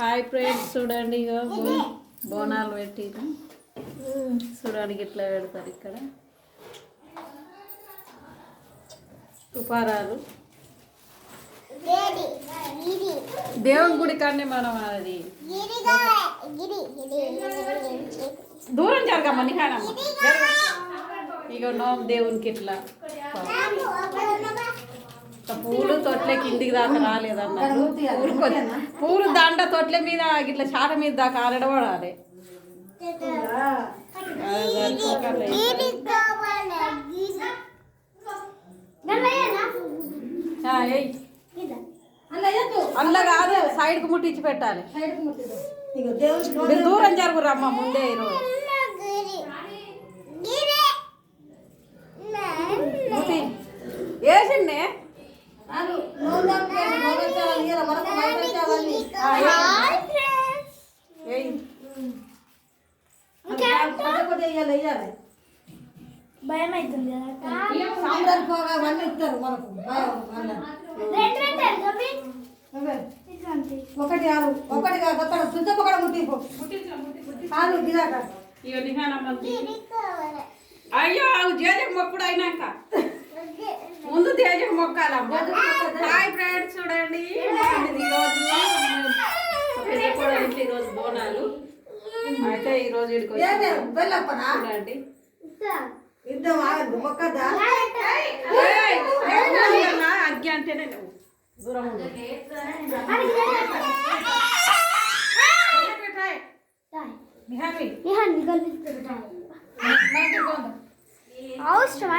Hi friends, చూడండి ఇగో బోనాలు పెట్టిరు. చూడడానికి ఇట్లా పెడతారు. ఇక్కడ తుపారాలు దేవుని గుడి కానీ మనం అది దూరం జరగమ్మ నిహానమ్మ. ఇక నోం దేవునికి ఇట్లా పూలు తొట్లే కిందికి దాకా రాలేదన్నారు. పూలు దండ తొట్లే మీద ఇట్లా చాట మీద దాకా ఆడబడాలి. అందులో కాదు, సైడ్కి ముట్టించి పెట్టాలి. మీరు దూరం జరుగురమ్మ ముందే ఈరోజు వేసిండే భయం అవుతుంది అవన్నీ ఇస్తారు మనకు. ఒకటి ఆలు ఒకటి అక్కడ చుట్టూ కూడా ముట్టిపో ఆలు గిరాక. అయ్యో జేజకు మొక్కుడు అయినాక ముందు తేజకు మొక్కాలమ్మ. హాయ్ ఫ్రెండ్స్, చూడండి ఈరోజు ఈరోజు బోనాలు అయితే ఈరోజు చూడండి. ఇద్దాం మొక్కదా అగ్గి అంటేనే దూరం అవసరం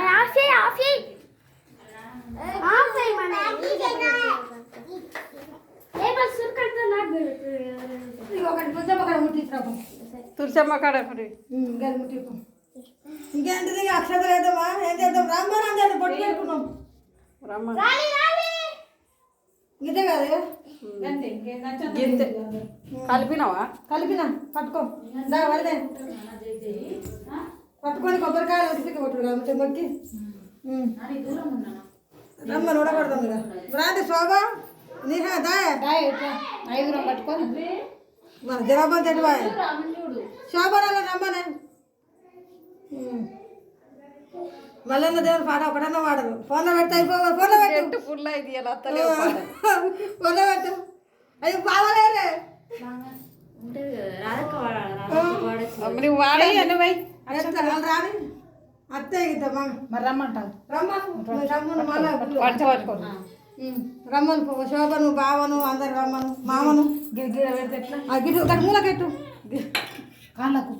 తులసమ్మ కాడ ముట్టిపో. ఇంకేంటిది అక్షత లేదమ్మా. ఏం చేద్దాం? రమ్మని పొట్టు పెట్టుకున్నాం. ఇదే కాదు కలిపినావా? కలిపినా పట్టుకో. వరదే పట్టుకొని కొబ్బరికాయలు ఉడికి కొట్టుడు కాబట్టి మొక్కి రమ్మని ఉడకూడదాం కదా. రాండి శోభ నీహా ఐదుగురం పట్టుకొని మన జవాబు తెడువా శోభనాలు రమ్మనే. మళ్ళీ దేవుడు పాట ఒకటన్నా వాడరు. ఫోన్లో పెడితే అయిపోవాలి. ఫోన్లో పెట్టు ఫుల్ ఇది ఫోన్లో పెట్టు. అవి బాగాలేరే నువ్వు వాడే అనువై రాని అత్తే ఇద్దామా. మరి రమ్మంటావు. రమ్మను రమ్మను శోభను బావను అందరు రమ్మను మామను గిడ పెడితే ఎట్లా గిడ్డు మూలకెట్టు కాళ్ళకు